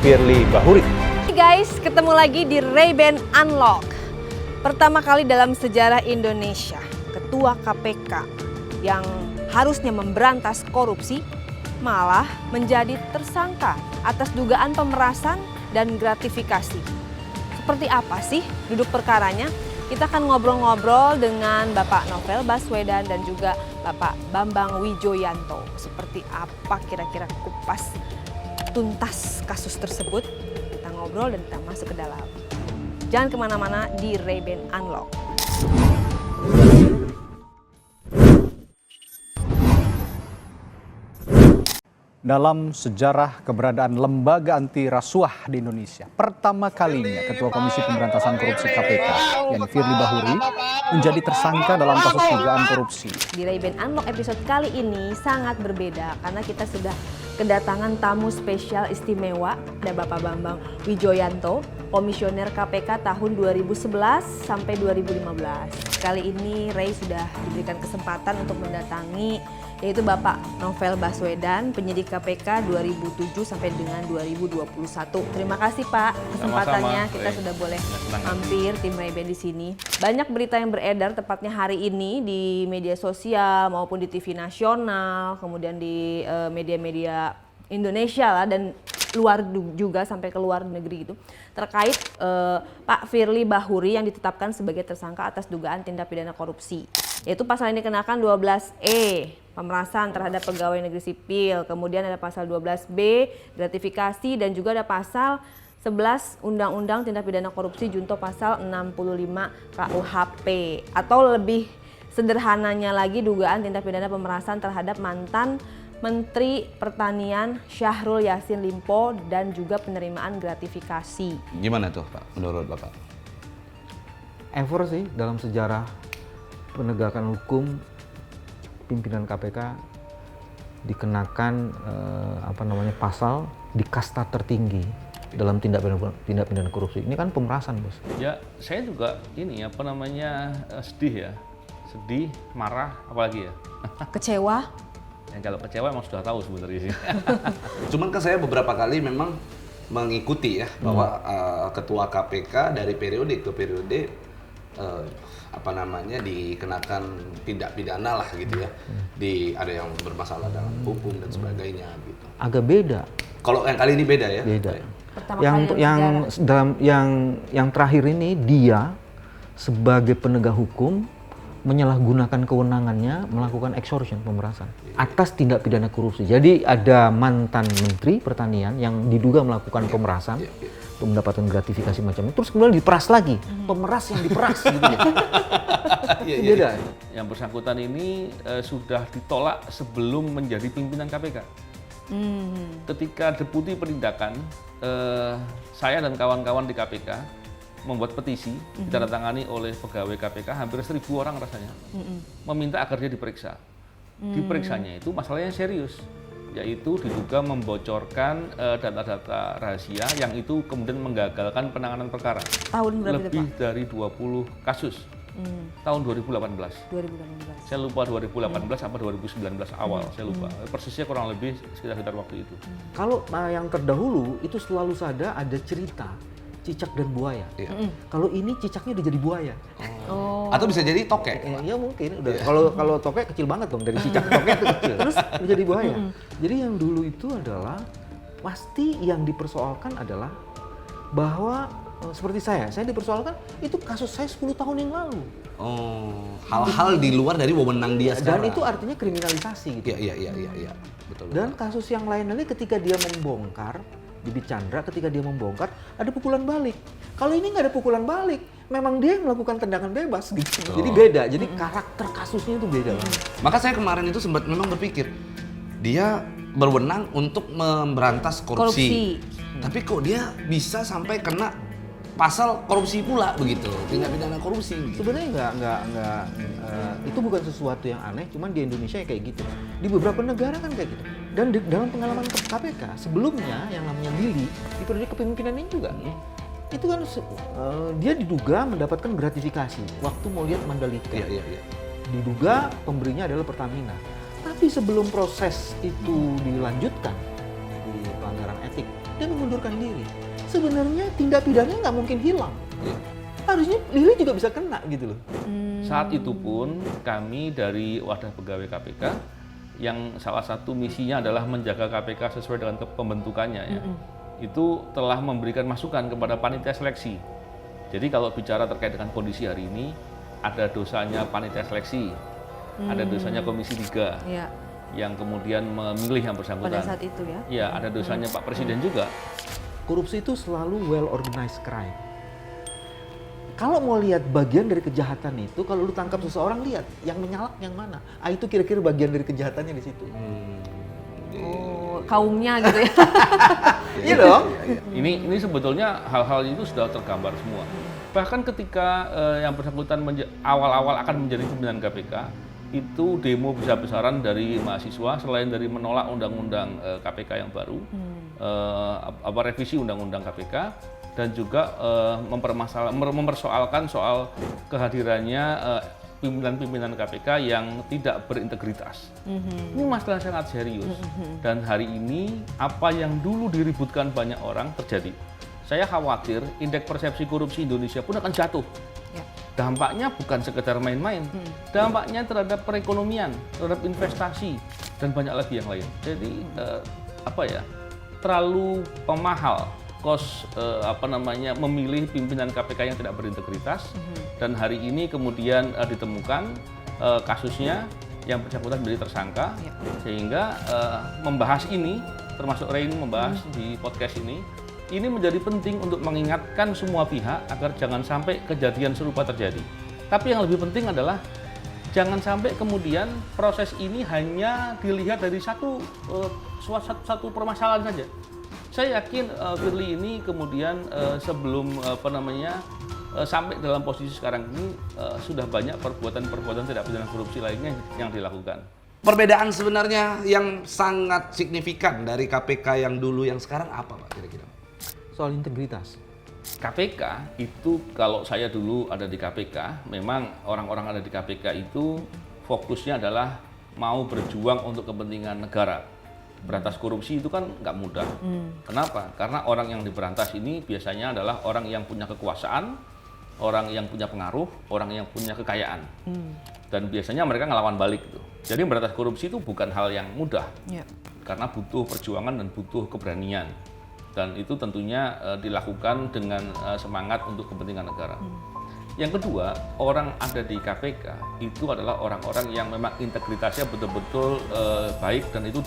Firly Bahuri. Hai guys, ketemu lagi di Ray-Ban Unlock. Pertama kali dalam sejarah Indonesia, Ketua KPK yang harusnya memberantas korupsi malah menjadi tersangka atas dugaan pemerasan dan gratifikasi. Seperti apa sih duduk perkaranya? Kita akan ngobrol-ngobrol dengan Bapak Novel Baswedan dan juga Bapak Bambang Wijoyanto. Seperti apa kira-kira kupas tuntas kasus tersebut? Kita ngobrol dan kita masuk ke dalam. Jangan kemana-mana di Ray-Ban Unlock. Dalam sejarah keberadaan lembaga anti rasuah di Indonesia, pertama kalinya Ketua Komisi Pemberantasan Korupsi KPK, yakni Firly Bahuri, menjadi tersangka dalam kasus dugaan korupsi. Di Ray-Ban Unlock episode kali ini sangat berbeda karena kita sudah kedatangan tamu spesial istimewa, ada Bapak Bambang Wijoyanto, Komisioner KPK tahun 2011 sampai 2015. Kali ini Ray sudah diberikan kesempatan untuk mendatangi yaitu Bapak Novel Baswedan, penyidik KPK 2007 sampai dengan 2021. Terima kasih Pak kesempatannya. Sama-sama, kita Ray. sudah boleh mampir tim Ray-Ban di sini. Banyak berita yang beredar tepatnya hari ini di media sosial maupun di TV nasional, kemudian di media-media Indonesia lah dan luar juga sampai ke luar negeri gitu terkait Pak Firly Bahuri yang ditetapkan sebagai tersangka atas dugaan tindak pidana korupsi. Yaitu pasal yang dikenakan 12E, pemerasan terhadap pegawai negeri sipil, kemudian ada pasal 12B, gratifikasi, dan juga ada pasal 11 Undang-Undang Tindak Pidana Korupsi junto pasal 65 KUHP. Atau lebih sederhananya lagi dugaan tindak pidana pemerasan terhadap mantan Menteri Pertanian Syahrul Yassin Limpo dan juga penerimaan gratifikasi. Gimana tuh Pak, menurut Bapak? Ever sih dalam sejarah penegakan hukum pimpinan KPK dikenakan pasal di kasta tertinggi dalam tindak pidana korupsi. Ini kan pemerasan, Bos. Ya, saya juga sedih ya. Sedih, marah, apalagi ya. Kecewa? Ya, kalau kecewa emang sudah tahu sebenarnya sih. Cuman kan saya beberapa kali memang mengikuti ya bahwa ketua KPK dari periode ke periode dikenakan tindak pidana lah gitu ya. Ada yang bermasalah dalam hukum dan sebagainya gitu. Agak beda. Kalau yang kali ini beda ya? Beda. Pertama kali Yang terakhir ini dia sebagai penegak hukum menyalahgunakan kewenangannya melakukan extortion, pemerasan atas tindak pidana korupsi. Jadi ada mantan Menteri Pertanian yang diduga melakukan pemerasan untuk mendapatkan gratifikasi macam itu, terus kemudian diperas lagi, pemeras yang diperas gitu ya. Beda. Yang bersangkutan ini sudah ditolak sebelum menjadi pimpinan KPK. Ketika Deputi Penindakan, saya dan kawan-kawan di KPK membuat petisi ditandatangani oleh pegawai KPK hampir 1.000 orang rasanya, meminta agar dia diperiksa. Diperiksanya itu masalahnya serius, yaitu diduga membocorkan data-data rahasia yang itu kemudian menggagalkan penanganan perkara. Tahun berapa itu, Lebih Pak? dari 20 kasus. Tahun 2018. 2018. Saya lupa 2018 apa 2019 awal, saya lupa. Persisnya kurang lebih sekitar waktu itu. Kalau yang terdahulu itu selalu ada cerita cicak dan buaya. Kalau ini cicaknya udah jadi buaya. Oh. Atau bisa jadi tokek? Ya mungkin udah. Kalau tokek kecil banget dong, dari cicak ke tokek itu kecil. Terus udah jadi buaya. Jadi yang dulu itu adalah pasti yang dipersoalkan adalah bahwa seperti saya dipersoalkan itu kasus saya 10 tahun yang lalu. Oh, hal-hal di luar dari wewenang dia sekarang. Dan itu artinya kriminalisasi gitu. Iya. Betul. Dan kasus yang lain lagi ketika dia membongkar, Bibit Chandra ketika dia membongkar ada pukulan balik. Kalau ini nggak ada pukulan balik, memang dia yang melakukan tendangan bebas gitu. Jadi beda, jadi karakter kasusnya itu beda. Maka saya kemarin itu sempat memang berpikir, dia berwenang untuk memberantas korupsi. Tapi kok dia bisa sampai kena pasal korupsi pula begitu, tindak pidana korupsi. Gitu. Sebenarnya nggak itu bukan sesuatu yang aneh, cuman di Indonesia kayak gitu. Di beberapa negara kan kayak gitu. Dan dalam pengalaman KPK sebelumnya yang namanya Lili di periode kepemimpinan ini juga, itu kan dia diduga mendapatkan gratifikasi waktu mau lihat Mandalika. Iya. Diduga pemberinya adalah Pertamina. Tapi sebelum proses itu dilanjutkan di pelanggaran etik, dia menggunakan mengundurkan diri. Sebenarnya tindak pidana nggak mungkin hilang. Harusnya Lili juga bisa kena gitu loh. Saat itu pun kami dari Wadah Pegawai KPK yang salah satu misinya adalah menjaga KPK sesuai dengan pembentukannya ya. Itu telah memberikan masukan kepada panitia seleksi. Jadi kalau bicara terkait dengan kondisi hari ini, ada dosanya panitia seleksi, ada dosanya Komisi 3 Ya. yang kemudian memilih yang bersangkutan. Pada saat itu ya. Ya, ada dosanya Pak Presiden juga. Korupsi itu selalu well organized crime. Kalau mau lihat bagian dari kejahatan itu, kalau lu tangkap seseorang, lihat yang menyalak yang mana. Itu kira-kira bagian dari kejahatannya di situ. Oh, kaumnya gitu ya. Iya dong. Ini sebetulnya hal-hal itu sudah tergambar semua. Bahkan ketika yang bersangkutan awal-awal akan menjadi pimpinan KPK, itu demo besar-besaran dari mahasiswa selain dari menolak undang-undang KPK yang baru, revisi undang-undang KPK, dan juga mempersoalkan soal kehadirannya pimpinan-pimpinan KPK yang tidak berintegritas. Ini masalah sangat serius. Dan hari ini apa yang dulu diributkan banyak orang terjadi. Saya khawatir indeks persepsi korupsi Indonesia pun akan jatuh. Ya. Dampaknya bukan sekedar main-main, dampaknya terhadap perekonomian, terhadap investasi, dan banyak lagi yang lain. Jadi terlalu pemahal memilih pimpinan KPK yang tidak berintegritas, dan hari ini kemudian ditemukan kasusnya yang bersangkutan menjadi tersangka, sehingga membahas ini, termasuk Rain membahas di podcast ini menjadi penting untuk mengingatkan semua pihak agar jangan sampai kejadian serupa terjadi. Tapi yang lebih penting adalah jangan sampai kemudian proses ini hanya dilihat dari satu permasalahan saja. Saya yakin Firly ini kemudian sebelum sampai dalam posisi sekarang ini sudah banyak perbuatan-perbuatan tidak pidana korupsi lainnya yang dilakukan. Perbedaan sebenarnya yang sangat signifikan dari KPK yang dulu yang sekarang apa Pak kira-kira? Soal integritas. KPK itu kalau saya dulu ada di KPK, memang orang-orang ada di KPK itu fokusnya adalah mau berjuang untuk kepentingan negara. Berantas korupsi itu kan nggak mudah. Kenapa? Karena orang yang diberantas ini biasanya adalah orang yang punya kekuasaan, orang yang punya pengaruh, orang yang punya kekayaan. Dan biasanya mereka ngelawan balik gitu. Jadi berantas korupsi itu bukan hal yang mudah. Karena butuh perjuangan dan butuh keberanian. Dan itu tentunya dilakukan dengan semangat untuk kepentingan negara. Yang kedua, orang ada di KPK itu adalah orang-orang yang memang integritasnya betul-betul baik dan itu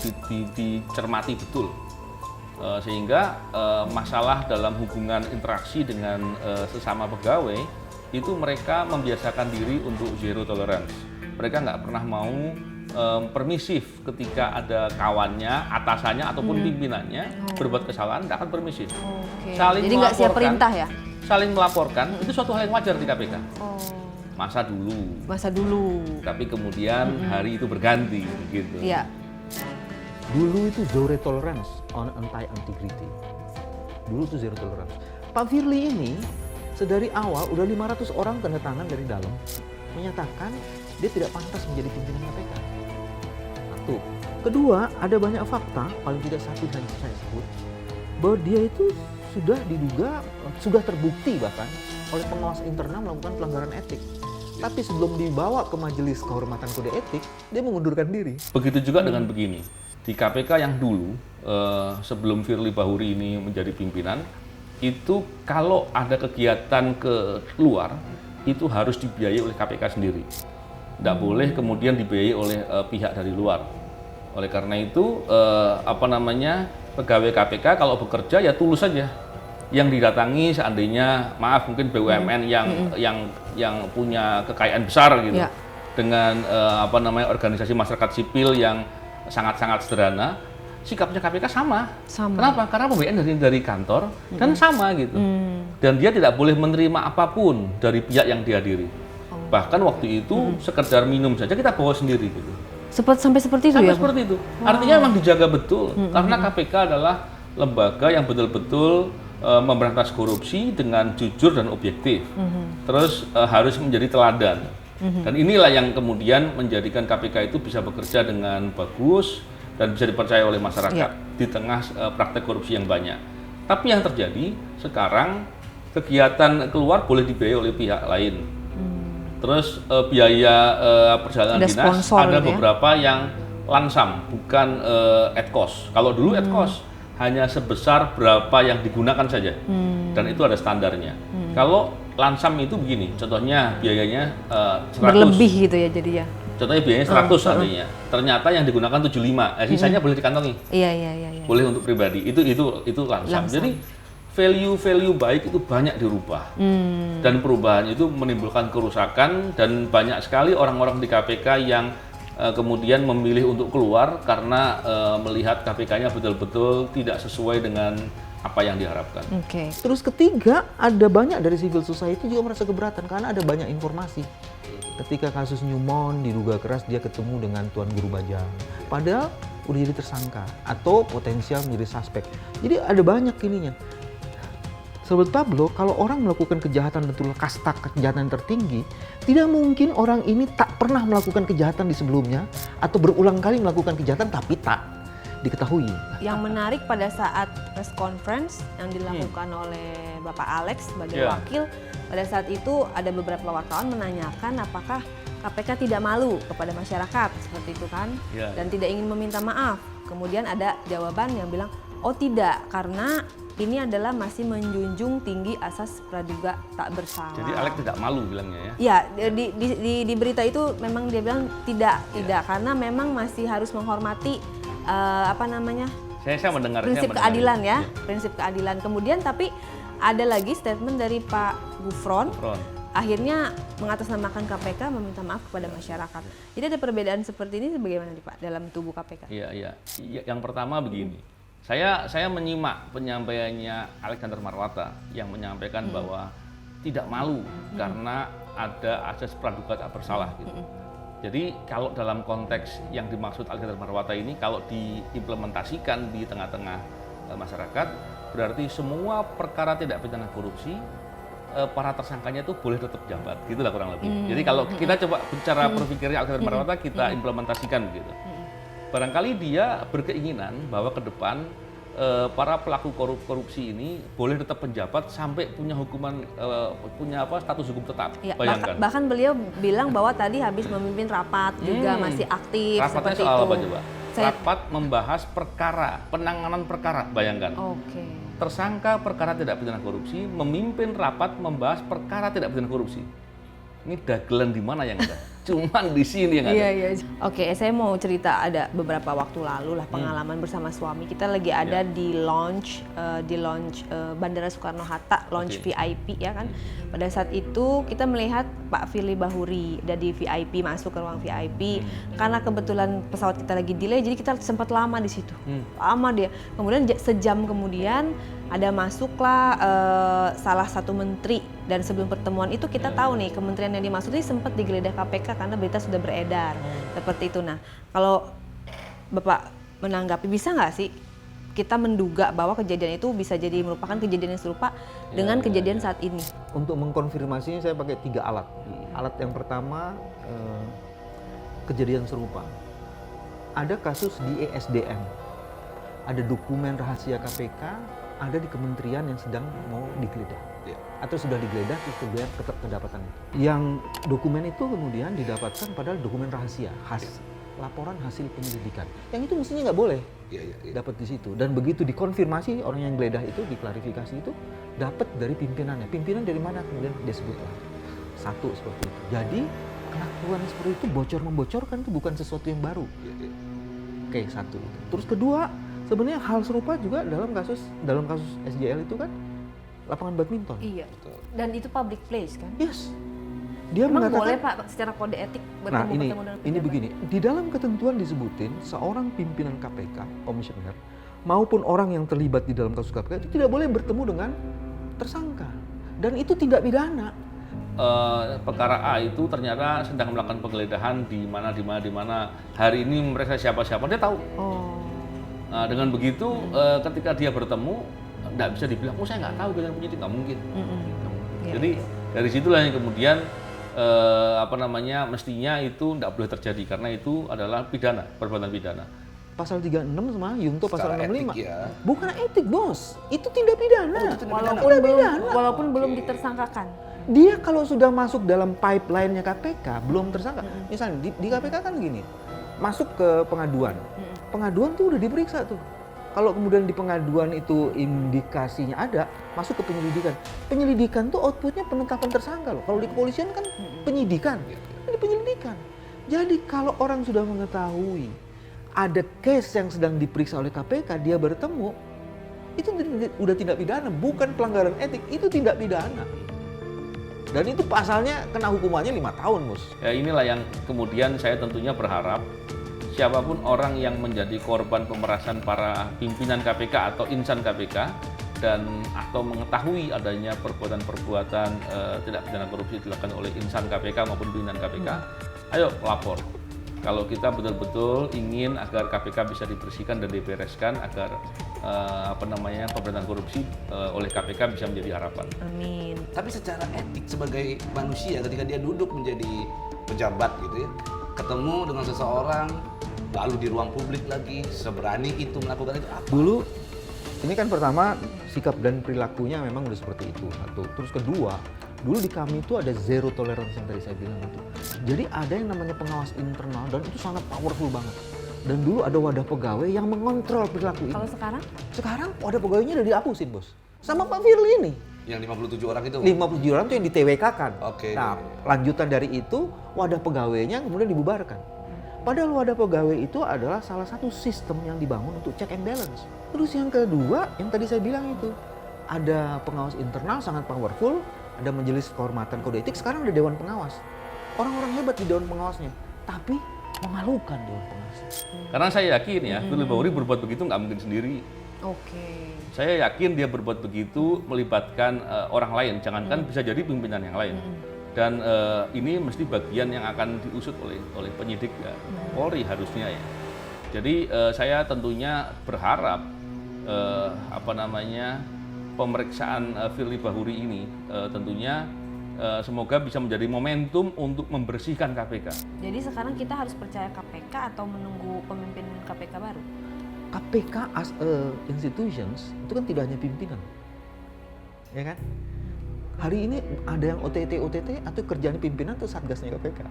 dicermati betul. Sehingga masalah dalam hubungan interaksi dengan sesama pegawai itu mereka membiasakan diri untuk zero tolerance. Mereka nggak pernah mau permisif ketika ada kawannya, atasannya ataupun pimpinannya berbuat kesalahan, tidak akan permisif. Jadi nggak siap perintah ya? Saling melaporkan itu suatu hal yang wajar di KPK. Masa dulu. Tapi kemudian hari itu berganti gitu. Iya. Dulu itu zero tolerance on anti-integrity. Dulu itu zero tolerance. Pak Firly ini sedari awal udah 500 orang tanda tangan dari dalam menyatakan dia tidak pantas menjadi pimpinan KPK. Satu. Kedua, ada banyak fakta, paling tidak satu yang saya sebut, bahwa dia itu sudah diduga, sudah terbukti bahkan oleh pengawas internal melakukan pelanggaran etik. Tapi sebelum dibawa ke Majelis Kehormatan Kode Etik, dia mengundurkan diri. Begitu juga dengan begini, di KPK yang dulu, sebelum Firly Bahuri ini menjadi pimpinan, itu kalau ada kegiatan ke luar, itu harus dibiayai oleh KPK sendiri. Tidak boleh kemudian dibiayai oleh pihak dari luar. Oleh karena itu, pegawai KPK kalau bekerja ya tulus saja. Yang didatangi seandainya, maaf mungkin BUMN yang punya kekayaan besar gitu, dengan organisasi masyarakat sipil yang sangat-sangat sederhana, sikapnya KPK sama. Kenapa? Karena pembiayaan dari kantor dan sama gitu. Dan dia tidak boleh menerima apapun dari pihak yang dihadiri. Bahkan waktu itu sekedar minum saja kita bawa sendiri gitu. Sampai seperti itu ya? Seperti itu. Artinya memang dijaga betul. Karena KPK adalah lembaga yang betul-betul memberantas korupsi dengan jujur dan objektif. Terus harus menjadi teladan. Dan inilah yang kemudian menjadikan KPK itu bisa bekerja dengan bagus dan bisa dipercaya oleh masyarakat di tengah praktek korupsi yang banyak. Tapi yang terjadi sekarang kegiatan keluar boleh dibiayai oleh pihak lain. Terus biaya perjalanan Ada dinas sponsor ada gitu ya? beberapa yang langsam, bukan at cost. Kalau dulu at cost hanya sebesar berapa yang digunakan saja, dan itu ada standarnya. Kalau lansam itu begini, contohnya biayanya 100. Berlebih gitu ya jadi ya. Contohnya biayanya 100 artinya. Ternyata yang digunakan 75, sisanya boleh dikantongi. Iya. Boleh untuk pribadi. Itu langsam. Jadi value baik itu banyak dirubah. Dan perubahan itu menimbulkan kerusakan dan banyak sekali orang-orang di KPK yang kemudian memilih untuk keluar karena melihat KPK-nya betul-betul tidak sesuai dengan apa yang diharapkan. Oke. Terus ketiga, ada banyak dari civil society juga merasa keberatan karena ada banyak informasi. Ketika kasus Newmont diduga keras, dia ketemu dengan Tuan Guru Bajang. Padahal udah jadi tersangka atau potensial menjadi suspek. Jadi ada banyak ininya. Sobat Pablo, kalau orang melakukan kejahatan betul kasta kejahatan tertinggi, tidak mungkin orang ini tak pernah melakukan kejahatan di sebelumnya atau berulang kali melakukan kejahatan tapi tak diketahui. Yang menarik pada saat press conference yang dilakukan oleh Bapak Alex sebagai wakil, pada saat itu ada beberapa wartawan menanyakan apakah KPK tidak malu kepada masyarakat seperti itu kan, dan tidak ingin meminta maaf. Kemudian ada jawaban yang bilang, oh tidak, karena ini adalah masih menjunjung tinggi asas praduga tak bersalah. Jadi Alex tidak malu bilangnya ya? Ya, di berita itu memang dia bilang tidak, karena memang masih harus menghormati Saya mendengar prinsip keadilan ya, prinsip keadilan. Kemudian tapi ada lagi statement dari Pak Gufron. Akhirnya mengatasnamakan KPK meminta maaf kepada masyarakat. Jadi ada perbedaan seperti ini bagaimana nih Pak dalam tubuh KPK? Iya. Yang pertama begini, saya menyimak penyampaiannya Alexander Marwata yang menyampaikan bahwa tidak malu karena ada asas praduga tak bersalah gitu. Jadi kalau dalam konteks yang dimaksud Alexander Marwata ini kalau diimplementasikan di tengah-tengah masyarakat, berarti semua perkara tidak pidana korupsi para tersangkanya itu boleh tetap jabat, gitulah kurang lebih. Jadi kalau kita coba bicara berpikirnya Alexander Marwata, kita implementasikan begitu. Barangkali dia berkeinginan bahwa ke depan para pelaku korupsi ini boleh tetap penjabat sampai punya hukuman status hukum tetap. Ya, bayangkan. Bahkan beliau bilang bahwa tadi habis memimpin rapat juga masih aktif. Rapatnya seperti soal itu. apa coba? Rapat membahas perkara, penanganan perkara, bayangkan. Oke. Tersangka perkara tidak pidana korupsi memimpin rapat membahas perkara tidak pidana korupsi. Ini dagelan di mana yang ada? Cuman di sini yang ada. Iya. Oke, saya mau cerita ada beberapa waktu lalu lah pengalaman bersama suami. Kita lagi ada di launch Bandara Soekarno-Hatta, launch VIP ya kan. Pada saat itu kita melihat Pak Firly Bahuri ada di VIP, masuk ke ruang VIP. Karena kebetulan pesawat kita lagi delay, jadi kita sempat lama di situ. Lama dia. Kemudian sejam kemudian ada masuklah salah satu menteri, dan sebelum pertemuan itu kita tahu nih kementerian yang dimaksud ini sempat digeledah KPK karena berita sudah beredar seperti itu. Nah, kalau Bapak menanggapi, bisa nggak sih kita menduga bahwa kejadian itu bisa jadi merupakan kejadian yang serupa dengan kejadian saat ini? Untuk mengkonfirmasinya saya pakai 3 alat. Alat yang pertama kejadian serupa. Ada kasus di ESDM, ada dokumen rahasia KPK, ada di kementerian yang sedang mau digeledah atau sudah digeledah itu biar tetap kedapatan. Yang dokumen itu kemudian didapatkan padahal dokumen rahasia, laporan hasil penyelidikan. Yang itu mestinya nggak boleh dapat di situ. Dan begitu dikonfirmasi orang yang geledah itu, diklarifikasi itu dapat dari pimpinannya. Pimpinan dari mana kemudian dia sebutlah. Satu seperti itu. Jadi kelakuan seperti itu membocorkan itu bukan sesuatu yang baru. Oke, satu itu. Terus kedua, sebenarnya hal serupa juga dalam kasus SJL itu kan lapangan badminton. Iya. Dan itu public place kan? Yes. Dia Emang mengatakan, boleh Pak secara kode etik nah bertemu dengan ini pejabat? begini, di dalam ketentuan disebutin seorang pimpinan KPK, komisioner, maupun orang yang terlibat di dalam kasus KPK itu tidak boleh bertemu dengan tersangka, dan itu tindak pidana. Perkara A itu ternyata sedang melakukan penggeledahan di mana hari ini mereka siapa dia tahu. Nah, dengan begitu ketika dia bertemu nggak bisa dibilang, oh saya nggak tahu dengan penyidik, nggak mungkin. Jadi dari situlah yang kemudian mestinya itu nggak boleh terjadi karena itu adalah pidana, perbuatan pidana. pasal 36 sama Yunto pasal Secara 65. etik ya. Bukan etik, Bos. Itu tindak pidana. Walaupun belum ditersangkakan. Dia kalau sudah masuk dalam pipeline-nya KPK belum tersangka. Misalnya di KPK kan gini, masuk ke pengaduan. Pengaduan tuh udah diperiksa tuh. Kalau kemudian di pengaduan itu indikasinya ada, masuk ke penyelidikan. Penyelidikan tuh outputnya penetapan tersangka loh. Kalau di kepolisian kan penyidikan. Ini penyelidikan. Jadi kalau orang sudah mengetahui ada case yang sedang diperiksa oleh KPK, dia bertemu, itu udah tindak pidana, bukan pelanggaran etik, itu tindak pidana. Dan itu pasalnya kena hukumannya 5 tahun, Mus. Ya inilah yang kemudian saya tentunya berharap siapapun orang yang menjadi korban pemerasan para pimpinan KPK atau insan KPK dan atau mengetahui adanya perbuatan-perbuatan tidak pidana korupsi dilakukan oleh insan KPK maupun pimpinan KPK, ayo lapor. Kalau kita betul-betul ingin agar KPK bisa dibersihkan dan dibereskan agar pemberantasan korupsi oleh KPK bisa menjadi harapan. Amin. Tapi secara etik sebagai manusia ketika dia duduk menjadi pejabat gitu ya, ketemu dengan seseorang lalu di ruang publik lagi seberani itu melakukan itu apa? Dulu ini kan pertama sikap dan perilakunya memang udah seperti itu, satu. Terus kedua, dulu di kami itu ada zero tolerance yang tadi saya bilang itu. Jadi ada yang namanya pengawas internal dan itu sangat powerful banget. Dan dulu ada wadah pegawai yang mengontrol perilaku ini. Kalau sekarang? Sekarang wadah pegawainya udah dihapusin, Bos. Sama Pak Firly ini. Yang 57 orang itu? 57 orang itu yang di TWK-kan. Oke. Nah, lanjutan dari itu wadah pegawainya kemudian dibubarkan. Padahal wadah pegawai itu adalah salah satu sistem yang dibangun untuk check and balance. Terus yang kedua, yang tadi saya bilang itu, ada pengawas internal sangat powerful, ada majelis kehormatan kode etik, sekarang ada dewan pengawas. Orang-orang hebat di dewan pengawasnya, tapi memalukan dewan pengawasnya. Karena saya yakin ya, Firly Bahuri berbuat begitu nggak mungkin sendiri. Oke. Saya yakin dia berbuat begitu melibatkan orang lain, jangankan bisa jadi pimpinan yang lain. Dan ini mesti bagian yang akan diusut oleh penyidik ya, Polri harusnya ya. Jadi saya tentunya berharap pemeriksaan Firly Bahuri ini tentunya semoga bisa menjadi momentum untuk membersihkan KPK. Jadi sekarang kita harus percaya KPK atau menunggu pemimpin KPK baru? KPK as a institutions itu kan tidak hanya pimpinan, ya kan? Hari ini ada yang OTT atau kerjaan pimpinan itu satgasnya KPK.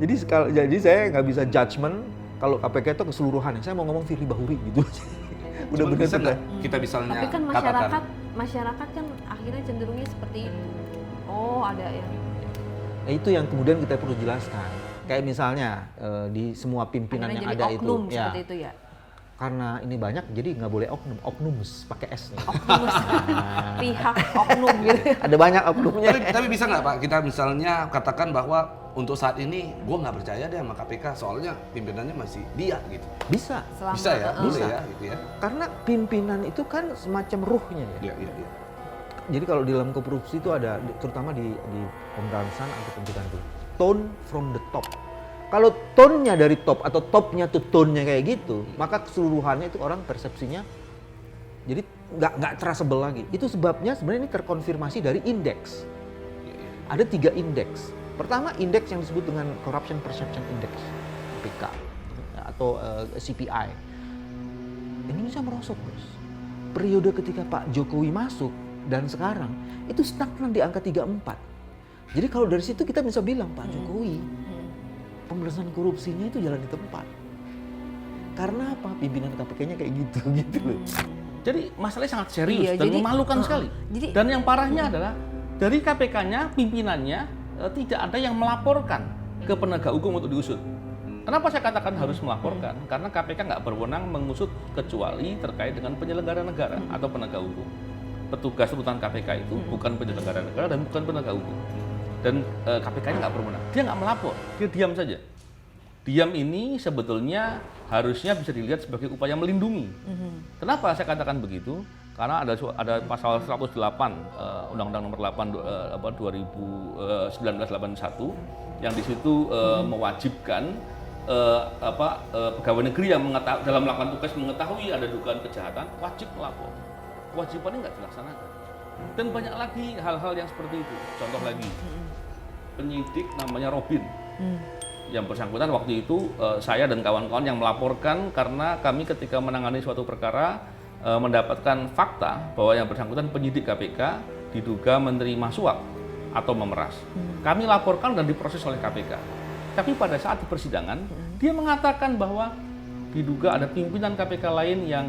Jadi saya nggak bisa judgement kalau KPK itu keseluruhan. Saya mau ngomong Firly Bahuri gitu. Udah Cuma bener bisa nggak kita misalnya Tapi kan katakan masyarakat kan akhirnya cenderungnya seperti itu. Oh, ada yang Nah, itu yang kemudian kita perlu jelaskan. Kayak misalnya di semua pimpinan akhirnya yang jadi ada oknum itu, seperti itu ya. Karena ini banyak, jadi nggak boleh oknums pakai S nih. Oknum, pihak oknum gitu. Ada banyak oknumnya. tapi bisa nggak Pak kita misalnya katakan bahwa untuk saat ini gue nggak percaya deh sama KPK soalnya pimpinannya masih dia gitu. Bisa, Bisa ya, boleh Bisa. ya gitu ya. karena pimpinan itu kan semacam ruhnya ya. Iya. Jadi kalau di dalam korupsi itu ada, terutama di pemberantasan atau pencegahan itu, tone from the top. Kalau tone-nya dari top atau topnya tuh tone-nya kayak gitu, maka keseluruhannya itu orang persepsinya jadi nggak trustable lagi. Itu sebabnya sebenarnya ini terkonfirmasi dari indeks. Ada 3 indeks. Pertama indeks yang disebut dengan Corruption Perception Index, KPK atau CPI. Indonesia merosot, Bos. Periode ketika Pak Jokowi masuk dan sekarang itu stagnan di angka 34. Jadi kalau dari situ kita bisa bilang Pak Jokowi pemberantasan korupsinya itu jalan di tempat. Karena apa? Pimpinan KPK-nya kayak gitu loh. Jadi masalahnya sangat serius Iya, dan jadi- memalukan sekali. jadi- Dan yang parahnya adalah dari KPK-nya, pimpinannya tidak ada yang melaporkan ke penegak hukum untuk diusut. Kenapa saya katakan harus melaporkan? Karena KPK nggak berwenang mengusut kecuali terkait dengan penyelenggara negara atau penegak hukum. Petugas rutan KPK itu bukan penyelenggara negara dan bukan penegak hukum. Dan KPK-nya nggak berwenang. Dia nggak melapor, dia diam saja. Diam ini sebetulnya harusnya bisa dilihat sebagai upaya melindungi. Kenapa saya katakan begitu? Karena ada pasal 108 Undang-Undang Nomor 8 1981 yang di situ mewajibkan pegawai negeri yang dalam melakukan tugas mengetahui ada dugaan kejahatan wajib melapor. Kewajibannya nggak dilaksanakan. Dan banyak lagi hal-hal yang seperti itu. Contoh lagi, penyidik namanya Robin. yang bersangkutan waktu itu saya dan kawan-kawan yang melaporkan karena kami ketika menangani suatu perkara mendapatkan fakta bahwa yang bersangkutan penyidik KPK diduga menerima suap atau memeras. Kami laporkan dan diproses oleh KPK. Tapi pada saat di persidangan dia mengatakan bahwa diduga ada pimpinan KPK lain yang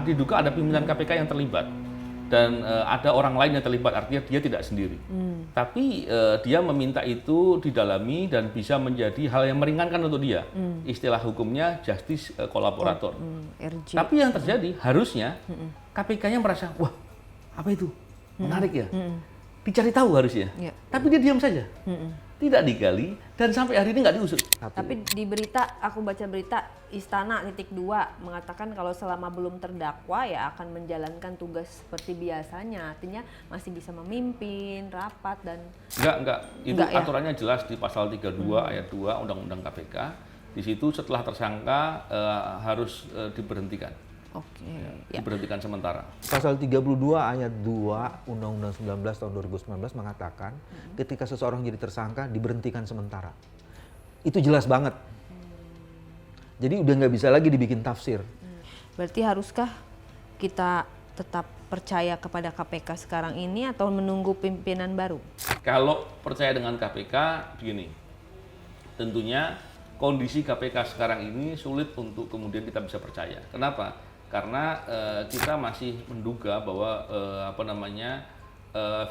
diduga ada pimpinan KPK yang terlibat. Dan ada orang lain yang terlibat, artinya dia tidak sendiri. Tapi dia meminta itu didalami dan bisa menjadi hal yang meringankan untuk dia. Istilah hukumnya justice kolaborator. RJ. Tapi yang terjadi harusnya KPK-nya merasa, wah apa itu? Menarik ya? Dicari tahu harusnya. Ya. Tapi dia diam saja. Tidak digali dan sampai hari ini nggak diusut. Tapi di berita, aku baca berita Istana titik 2 mengatakan kalau selama belum terdakwa ya akan menjalankan tugas seperti biasanya. Artinya masih bisa memimpin rapat dan Enggak. Itu Enggak, ya? aturannya jelas di pasal 32 ayat 2 Undang-Undang KPK. Di situ setelah tersangka harus diberhentikan. oke. Ya. Diberhentikan sementara. Pasal 32 ayat 2 Undang-Undang 19 tahun 2019 mengatakan ketika seseorang jadi tersangka diberhentikan sementara. Itu jelas banget. Jadi udah nggak bisa lagi dibikin tafsir. Berarti haruskah kita tetap percaya kepada KPK sekarang ini atau menunggu pimpinan baru? Kalau percaya dengan KPK, begini. Tentunya kondisi KPK sekarang ini sulit untuk kemudian kita bisa percaya. Kenapa? Karena kita masih menduga bahwa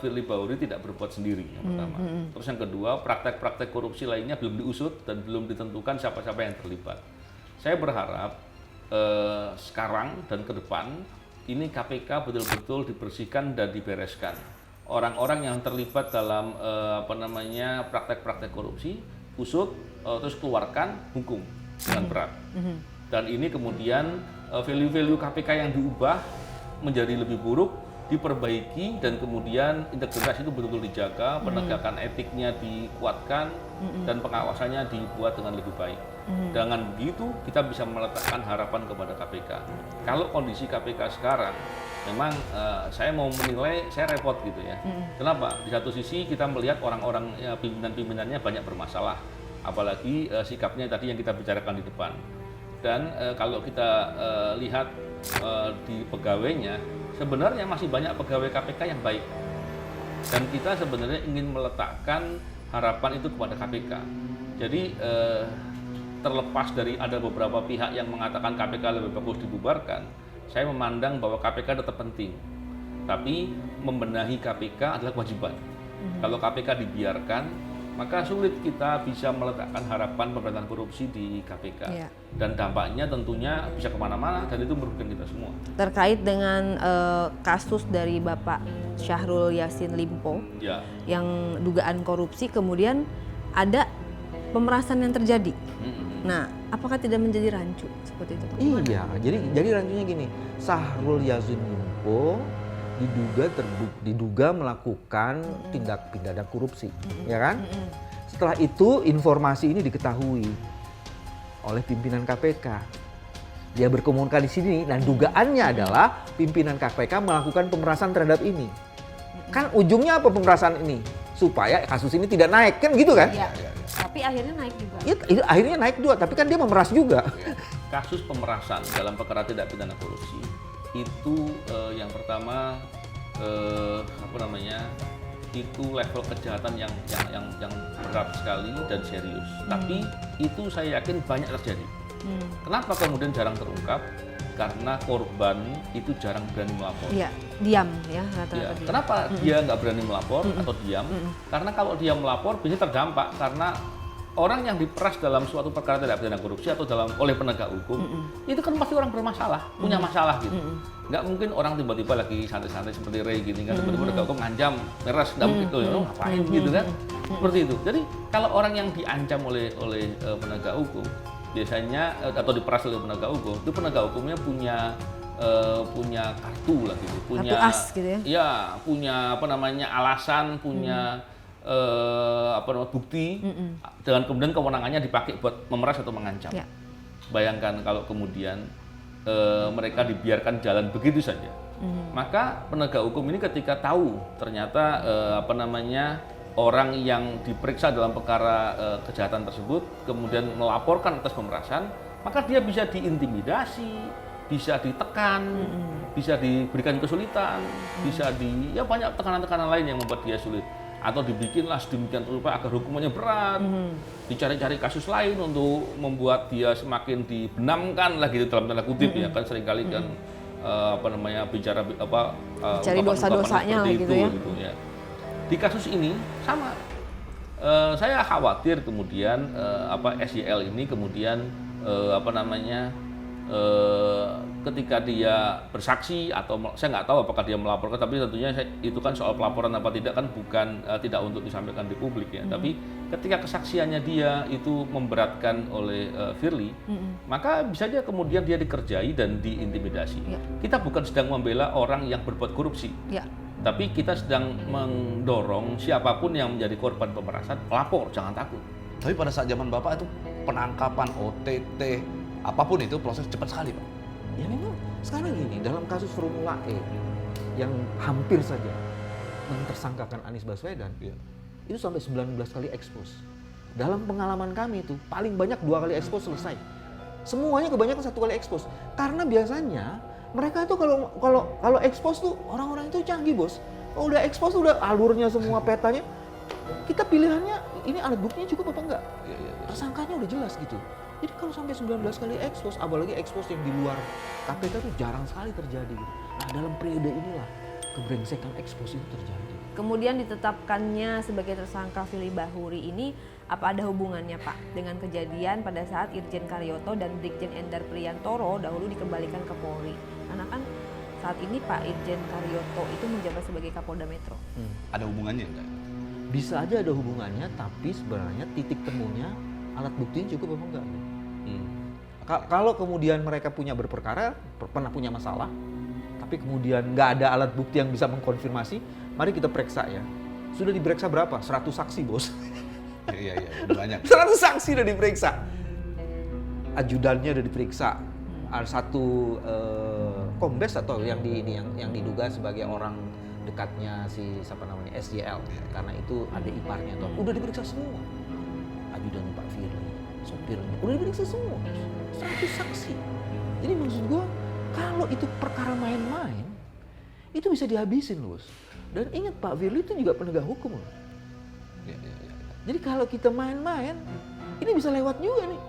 Firly Bahuri tidak berbuat sendiri yang pertama. Terus yang kedua, praktek-praktek korupsi lainnya belum diusut dan belum ditentukan siapa-siapa yang terlibat. Saya berharap sekarang dan ke depan ini KPK betul-betul dibersihkan dan dibereskan. Orang-orang yang terlibat dalam praktek-praktek korupsi usut, terus keluarkan hukum dengan berat. Dan ini kemudian value-value KPK yang diubah menjadi lebih buruk, diperbaiki, dan kemudian integritas itu betul-betul dijaga, penegakan etiknya dikuatkan, dan pengawasannya dibuat dengan lebih baik. Dengan begitu kita bisa meletakkan harapan kepada KPK. Kalau kondisi KPK sekarang, memang saya mau menilai, saya repot gitu ya. Kenapa? Di satu sisi kita melihat orang-orang pimpinan-pimpinannya banyak bermasalah, apalagi sikapnya tadi yang kita bicarakan di depan. Dan kalau kita lihat di pegawainya, sebenarnya masih banyak pegawai KPK yang baik. Dan kita sebenarnya ingin meletakkan harapan itu kepada KPK. Jadi terlepas dari ada beberapa pihak yang mengatakan KPK lebih bagus dibubarkan, saya memandang bahwa KPK tetap penting. Tapi membenahi KPK adalah kewajiban. Kalau KPK dibiarkan, maka sulit kita bisa meletakkan harapan pemberantasan korupsi di KPK. Ya. Dan dampaknya tentunya bisa kemana-mana dan itu merugikan kita semua. Terkait dengan kasus dari Bapak Syahrul Yassin Limpo Ya. yang dugaan korupsi, kemudian ada pemerasan yang terjadi. Nah, apakah tidak menjadi rancu seperti itu? Pak? Iya, jadi rancunya gini, Syahrul Yassin Limpo diduga melakukan tindak pidana korupsi, ya kan? Setelah itu informasi ini diketahui oleh pimpinan KPK. Dia berkomunikasi di sini dan dugaannya adalah pimpinan KPK melakukan pemerasan terhadap ini. Kan ujungnya apa pemerasan ini? Supaya kasus ini tidak naik, kan gitu kan? Iya. Tapi akhirnya naik juga. Itu akhirnya naik juga, tapi kan dia memeras juga. Kasus pemerasan dalam perkara tindak pidana korupsi itu yang pertama itu level kejahatan yang berat sekali dan serius. Tapi itu saya yakin banyak terjadi. Kenapa kemudian jarang terungkap? Karena korban itu jarang berani melapor. Iya, diam ya Ya, rata-rata. diam. kenapa dia nggak berani melapor atau diam? Karena kalau dia melapor bisa terdampak karena orang yang diperas dalam suatu perkara tindak pidana korupsi atau oleh penegak hukum itu kan pasti orang bermasalah, punya masalah gitu. Nggak mungkin orang tiba-tiba lagi santai-santai seperti Ray gini kan, tiba-tiba penegak hukum ngancam, meres, nggak mungkin loh, ngapain gitu kan? Seperti itu. Jadi kalau orang yang diancam oleh penegak hukum biasanya atau diperas oleh penegak hukum, itu penegak hukumnya punya kartu lah gitu, punya Kartu as gitu ya? Iya, punya alasan, punya bukti, dengan kemudian kewenangannya dipakai buat memeras atau mengancam. Ya. Bayangkan kalau kemudian mereka dibiarkan jalan begitu saja, maka penegak hukum ini ketika tahu ternyata orang yang diperiksa dalam perkara kejahatan tersebut kemudian melaporkan atas pemerasan, maka dia bisa diintimidasi, bisa ditekan, bisa diberikan kesulitan, bisa ya banyak tekanan-tekanan lain yang membuat dia sulit. Atau dibikinlah sedemikian rupa agar hukumannya berat, dicari-cari kasus lain untuk membuat dia semakin dibenamkan lah gitu dalam tanda kutip ya kan seringkali kan bicara cari dosa-dosanya lah gitu ya. Gitu ya. Di kasus ini sama, saya khawatir kemudian SYL ini kemudian ketika dia bersaksi atau saya nggak tahu apakah dia melaporkan, tapi tentunya itu kan soal pelaporan apa tidak kan bukan tidak untuk disampaikan di publik ya. Tapi ketika kesaksiannya dia itu memberatkan oleh Firly, maka bisa saja kemudian dia dikerjai dan diintimidasi. Ya. Kita bukan sedang membela orang yang berbuat korupsi. Ya. Tapi kita sedang mendorong siapapun yang menjadi korban pemerasan, lapor, jangan takut. Tapi pada saat zaman Bapak itu penangkapan, OTT, apapun itu proses cepat sekali, Pak. Ya memang sekarang gini, dalam kasus Formula E yang hampir saja mentersangkakan Anies Baswedan, itu sampai 19 kali ekspos. Dalam pengalaman kami itu paling banyak 2 kali ekspos selesai. Semuanya kebanyakan 1 kali ekspos. Karena biasanya mereka itu kalau ekspos tuh orang-orang itu canggih, Bos. Kalau udah ekspos udah alurnya semua petanya. Kita pilihannya ini alat buktinya cukup apa enggak? Tersangkanya udah jelas gitu. Jadi kalau sampai 19 kali ekspos, apalagi ekspos yang di luar KPK itu jarang sekali terjadi. Nah dalam periode inilah kebrengsekan ekspos itu terjadi. Kemudian ditetapkannya sebagai tersangka Firly Bahuri ini apa ada hubungannya Pak dengan kejadian pada saat Irjen Karyoto dan Brigjen Endar Priyantoro dahulu dikembalikan ke Polri? Karena kan saat ini Pak Irjen Karyoto itu menjabat sebagai Kapolda Metro. Ada hubungannya enggak? Bisa aja ada hubungannya, tapi sebenarnya titik temunya alat buktinya cukup apa enggak? Kalau kemudian mereka punya berperkara, pernah punya masalah, tapi kemudian nggak ada alat bukti yang bisa mengkonfirmasi, mari kita periksa ya. Sudah diperiksa berapa? 100 saksi, Bos. Iya, banyak. 100 saksi udah diperiksa. Ajudannya udah diperiksa. Ada satu kombes atau yang diduga sebagai orang dekatnya si SYL, karena itu ada iparnya tuh. Udah diperiksa semua. Ajudan Pak Firly, sopirnya, udah diperiksa semua. 100 saksi. Jadi maksud gua, kalau itu perkara main-main, itu bisa dihabisin, Bos. Dan ingat Pak Firly itu juga penegak hukum loh. Jadi kalau kita main-main, ini bisa lewat juga nih.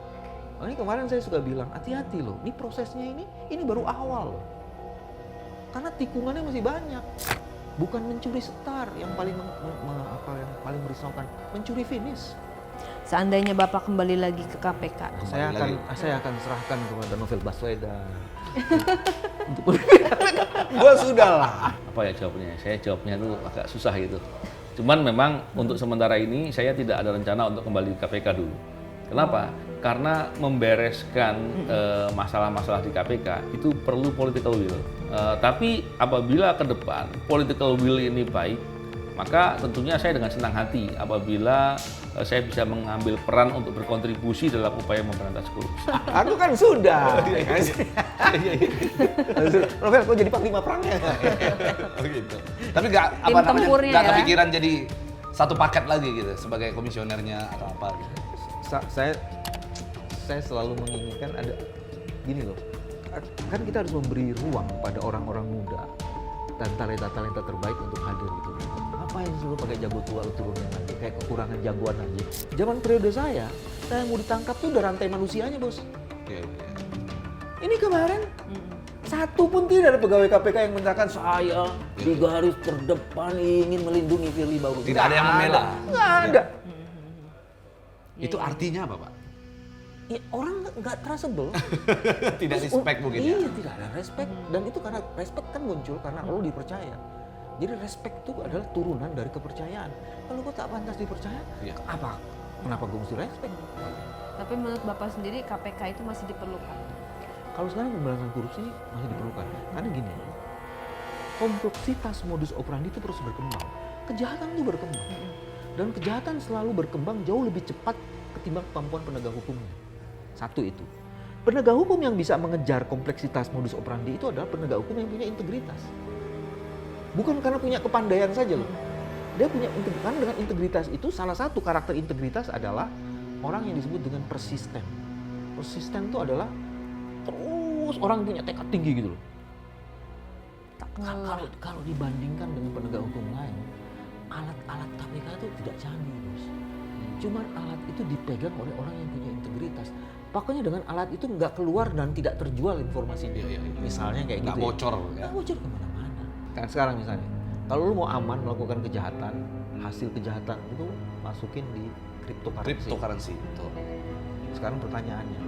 Ini kemarin saya suka bilang, hati-hati loh, ini prosesnya ini baru awal loh. Karena tikungannya masih banyak. Bukan mencuri setar yang paling yang paling merisaukan, mencuri finish. Seandainya Bapak kembali lagi ke KPK, Saya akan serahkan kepada Novel Baswedan. Gua sudah lah. Apa ya jawabnya? Saya jawabnya itu agak susah gitu. Cuman memang untuk sementara ini saya tidak ada rencana untuk kembali ke KPK dulu. Kenapa? Karena membereskan masalah-masalah di KPK itu perlu political will. Tapi apabila ke depan political will ini baik, maka tentunya saya dengan senang hati apabila saya bisa mengambil peran untuk berkontribusi dalam upaya memberantas korupsi. Aku kan sudah. Novel, kok jadi panglima perangnya? Begitu. Tapi nggak kepikiran jadi satu paket lagi gitu sebagai komisionernya atau apa gitu. Saya selalu menginginkan ada gini loh. Kan kita harus memberi ruang pada orang-orang muda dan talenta-talenta terbaik untuk hadir gitu. Apa yang selalu pakai jago tua turunin lagi, kayak kekurangan jagoan aja. Zaman periode saya mau ditangkap tuh udah rantai manusianya, Bos. Ini kemarin satu pun tidak ada pegawai KPK yang menyatakan saya di garis terdepan ingin melindungi Firly Bahuri. Tidak ada yang membela. Nggak ada. Itu artinya apa, Pak? Ya, orang nggak trustable. Tidak respect mungkin ya? Iya, tidak ada respect. Dan itu karena respect kan muncul karena lo dipercaya. Jadi respect itu adalah turunan dari kepercayaan. Kalau gue tak pantas dipercaya, apa? Kenapa gue mesti respect? tapi menurut Bapak sendiri KPK itu masih diperlukan? Kalau sekarang pemberantasan korupsi masih diperlukan. Karena gini, kompleksitas modus operandi itu terus berkembang. Kejahatan itu berkembang. Dan kejahatan selalu berkembang jauh lebih cepat ketimbang kemampuan penegak hukumnya. Satu itu. Penegak hukum yang bisa mengejar kompleksitas modus operandi itu adalah penegak hukum yang punya integritas. Bukan karena punya kepandaian saja loh. Dia punya karena dengan integritas itu salah satu karakter integritas adalah orang yang disebut dengan persisten. Persisten itu adalah terus orang punya tekad tinggi gitu loh. Kalau dibandingkan dengan penegak hukum lain, alat-alat KPK itu tidak canggih, Bos. Cuman alat itu dipegang oleh orang yang punya integritas. Pokoknya dengan alat itu nggak keluar dan tidak terjual informasinya. Misalnya kayak Nggak gitu. bocor ya. Nggak bocor kemana-mana. Kan sekarang misalnya, kalau lu mau aman melakukan kejahatan, hasil kejahatan itu masukin di cryptocurrency. Betul. Sekarang pertanyaannya,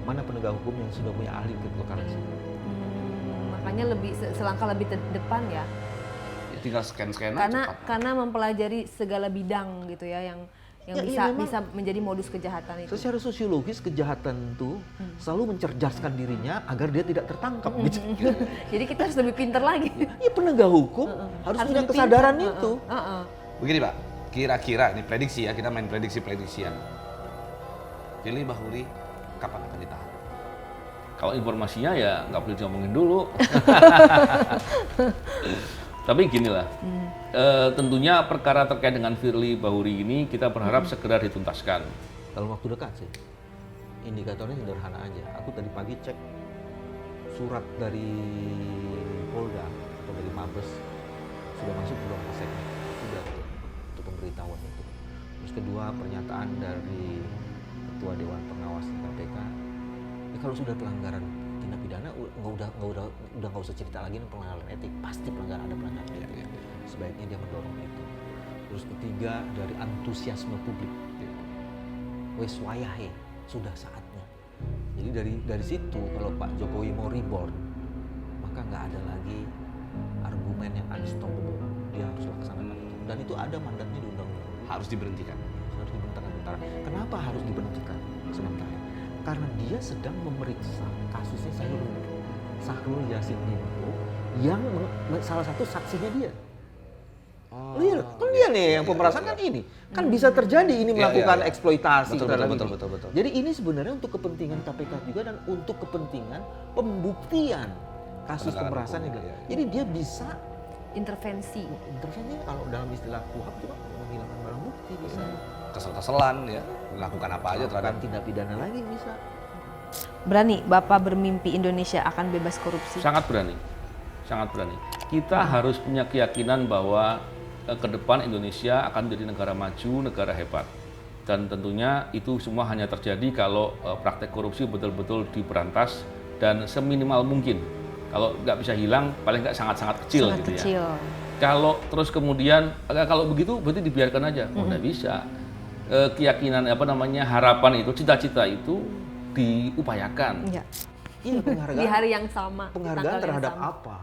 mana penegak hukum yang sudah punya ahli cryptocurrency? Makanya lebih selangkah lebih depan ya. Ya, tinggal scan Karena mempelajari segala bidang gitu ya yang Ya, bisa menjadi modus kejahatan itu. Secara sosiologis kejahatan itu selalu mencerdaskan dirinya agar dia tidak tertangkap. Gitu. Jadi kita harus lebih pintar lagi. Ya penegak hukum harus punya lebih kesadaran pintar. itu. Begini Pak, kira-kira ini prediksi ya, kita main prediksi-prediksian. Firly Bahuri kapan akan ditahan? Kalau informasinya ya nggak boleh diomongin dulu. Tapi ginilah, tentunya perkara terkait dengan Firly Bahuri ini kita berharap segera dituntaskan. Dalam waktu dekat sih. Indikatornya sederhana aja. Aku tadi pagi cek surat dari Polda atau dari Mabes sudah masuk belum ke Seknek? Sudah tuh, untuk pemberitahuan itu. Terus kedua, pernyataan dari Ketua Dewan Pengawas KPK, ya kalau sudah pelanggaran tindak pidana udah nggak usah cerita lagi tentang pelanggaran etik, pasti ada pelanggaran etik. Sebaiknya dia mendorong itu. Terus ketiga, dari antusiasme publik, wes wayahe, sudah saatnya. Jadi dari situ kalau Pak Jokowi mau reborn, maka nggak ada lagi argumen yang unstoppable. Dia harus laksanakan itu. Dan itu ada mandatnya di undang-undang. Harus diberhentikan. Harus diberhentikan sementara. Kenapa harus diberhentikan sementara? Karena dia sedang memeriksa kasusnya Syahrul Yassin Limpo yang salah satu saksinya dia. Lihat, kan dia nih yang pemerasan kan ini. Kan bisa terjadi ini melakukan eksploitasi. Betul. Jadi ini sebenarnya untuk kepentingan KPK juga dan untuk kepentingan pembuktian kasus pemerasan itu. Jadi dia bisa Intervensi. kalau dalam istilah KUHAP juga menghilangkan barang bukti bisa. Kesel-keselan ya, melakukan apa aja terhadap Tindak pidana lagi bisa. Berani Bapak bermimpi Indonesia akan bebas korupsi? Sangat berani, sangat berani. Kita harus punya keyakinan bahwa ke depan Indonesia akan menjadi negara maju, negara hebat. Dan tentunya itu semua hanya terjadi kalau praktek korupsi betul-betul diberantas dan seminimal mungkin. Kalau nggak bisa hilang, paling nggak sangat-sangat kecil gitu ya. Kalau terus kemudian, kalau begitu berarti dibiarkan aja. Oh, nggak bisa. Keyakinan harapan itu, cita-cita itu diupayakan. Iya. Iya, penghargaan. Di hari yang sama. Penghargaan tanggal terhadap yang sama. apa?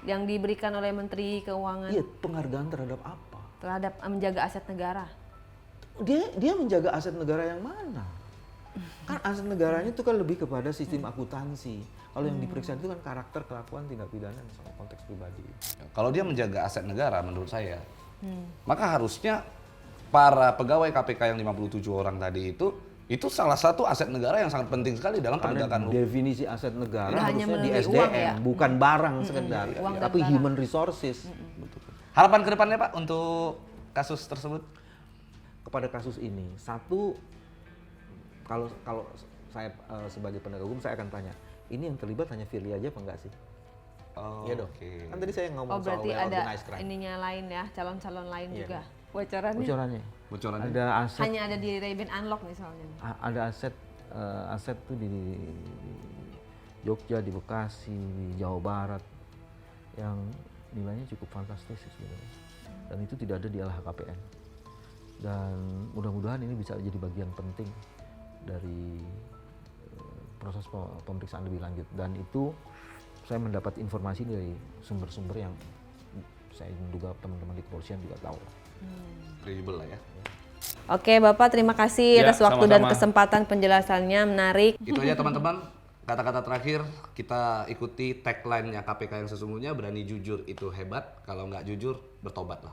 Yang diberikan oleh Menteri Keuangan. Iya, penghargaan terhadap apa? Terhadap menjaga aset negara. Dia menjaga aset negara yang mana? Kan aset negaranya itu kan lebih kepada sistem akuntansi. Kalau yang diperiksa itu kan karakter, kelakuan, tindak pidana sama konteks pribadi. Kalau dia menjaga aset negara menurut saya, maka harusnya para pegawai KPK yang 57 orang tadi itu salah satu aset negara yang sangat penting sekali dalam penegakan hukum. Definisi aset negara Tidak hanya harusnya di melalui SDM, uang ya? bukan barang sekedar, Uang dan tapi barang. human resources. Harapan ke depannya Pak untuk kasus tersebut? Kepada kasus ini, satu, kalau saya sebagai penegak hukum saya akan tanya, ini yang terlibat hanya Firly aja apa enggak sih? Iya dong. Oke. Kan tadi saya ngomong Oh soal berarti well ada organized crime. ininya lain ya, calon-calon lain Iya. juga. Bocorannya Bocorannya. Ada aset, hanya ada di Ray-Ban Unlock misalnya. ada aset tuh di Jogja, di Bekasi, di Jawa Barat yang nilainya cukup fantastis sebenarnya. Dan itu tidak ada di LHKPN. Dan mudah-mudahan ini bisa jadi bagian penting dari proses pemeriksaan lebih lanjut. Dan itu saya mendapat informasi dari sumber-sumber yang saya menduga teman-teman di kepolisian juga tahu. Kredibel lah ya. Oke Bapak, terima kasih Ya, atas waktu dan sama-sama. kesempatan penjelasannya, menarik. Itu aja teman-teman. Kata-kata terakhir, kita ikuti tagline-nya KPK yang sesungguhnya, berani jujur itu hebat, kalau nggak jujur bertobatlah.